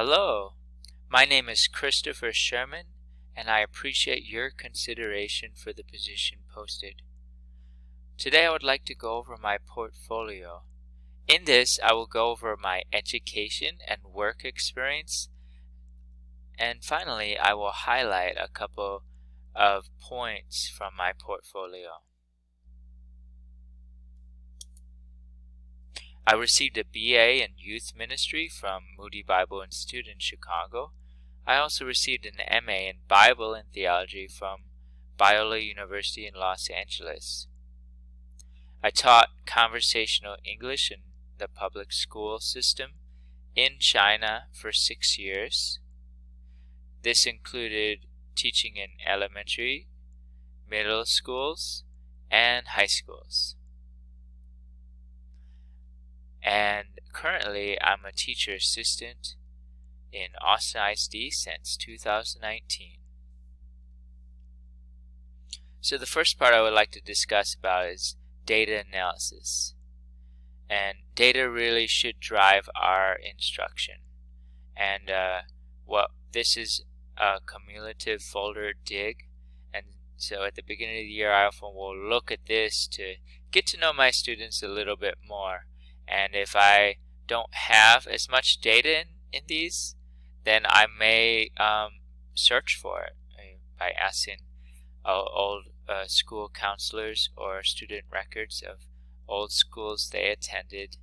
Hello, my name is Christopher Sherman, and I appreciate your consideration for the position posted. Today I would like to go over my portfolio. In this, I will go over my education and work experience, and finally I will highlight a couple of points from my portfolio. I received a BA in Youth Ministry from Moody Bible Institute in Chicago. I also received an MA in Bible and Theology from Biola University in Los Angeles. I taught conversational English in the public school system in China for 6 years. This included teaching in elementary, middle schools, and high schools. And currently I'm a teacher assistant in Austin ISD since 2019. So the first part I would like to discuss about is data analysis. And data really should drive our instruction. And this is a cumulative folder dig. And so at the beginning of the year I often will look at this to get to know my students a little bit more. And if I don't have as much data in these, then I may search for it by asking old school counselors or student records of old schools they attended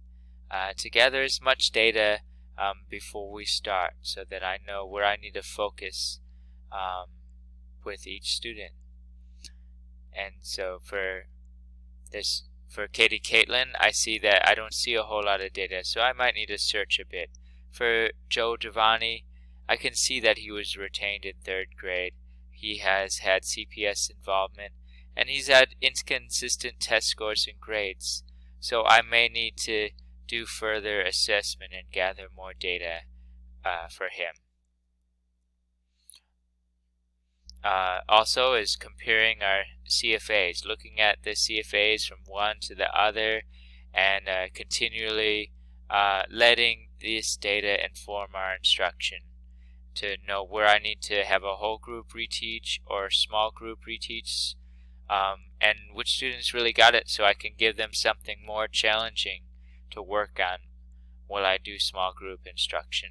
to gather as much data before we start, so that I know where I need to focus with each student. And so for Katie Caitlin, I see that I don't see a whole lot of data, so I might need to search a bit. For Joe Giovanni, I can see that he was retained in 3rd grade. He has had CPS involvement, and he's had inconsistent test scores and grades. So I may need to do further assessment and gather more data for him. Also is comparing our CFAs, looking at the CFAs from one to the other, and continually letting this data inform our instruction to know where I need to have a whole group reteach or small group reteach, and which students really got it, so I can give them something more challenging to work on while I do small group instruction.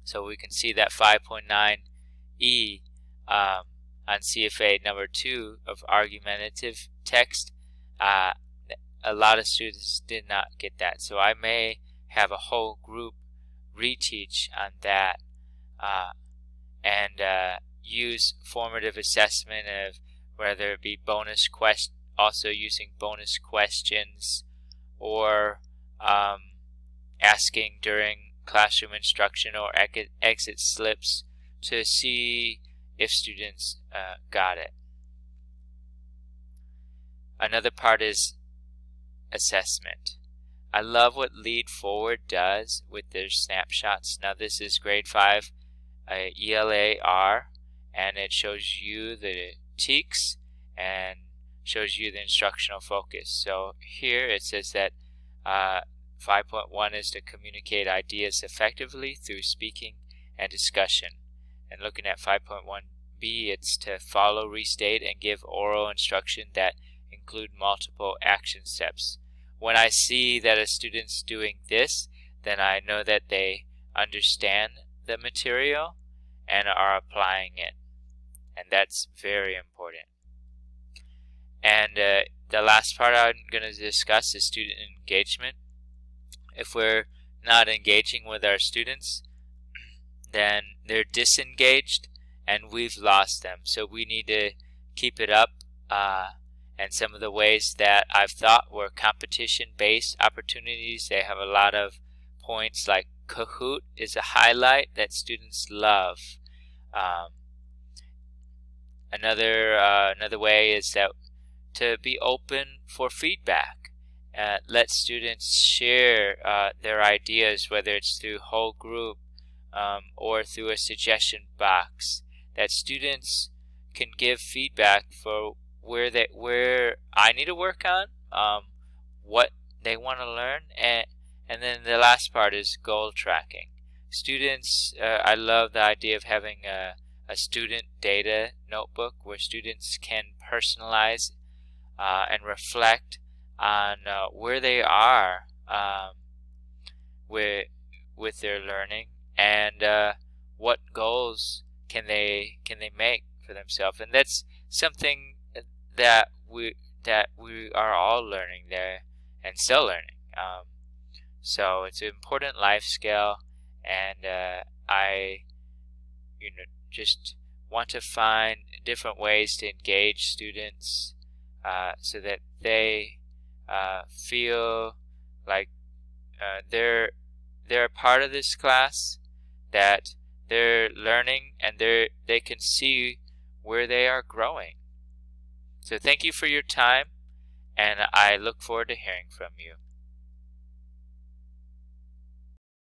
So we can see that 5.9E on CFA number 2 of argumentative text, a lot of students did not get that. So I may have a whole group reteach on that and use formative assessment of whether it be also using bonus questions, or asking during classroom instruction or exit slips to see if students got it. Another part is assessment. I love what Lead Forward does with their snapshots. Now this is grade 5 ELA-R, and it shows you the TEKS and shows you the instructional focus. So here it says that 5.1 is to communicate ideas effectively through speaking and discussion. And looking at 5.1b, it's to follow, restate, and give oral instruction that include multiple action steps. When I see that a student's doing this, then I know that they understand the material and are applying it. And that's very important. And the last part I'm going to discuss is student engagement. If we're not engaging with our students, then they're disengaged and we've lost them. So we need to keep it up. And some of the ways that I've thought were competition-based opportunities, they have a lot of points, like Kahoot is a highlight that students love. Another way is that to be open for feedback. Let students share their ideas, whether it's through whole group or through a suggestion box. That students can give feedback for where I need to work on, what they want to learn, and then the last part is goal tracking. students, I love the idea of having a student data notebook where students can personalize and reflect on where they are with their learning, and what goals can they make for themselves. And that's something that we are all learning there and still learning. So it's an important life skill, and I just want to find different ways to engage students so that they feel like they're a part of this class, that they're learning, and they can see where they are growing. So thank you for your time, and I look forward to hearing from you.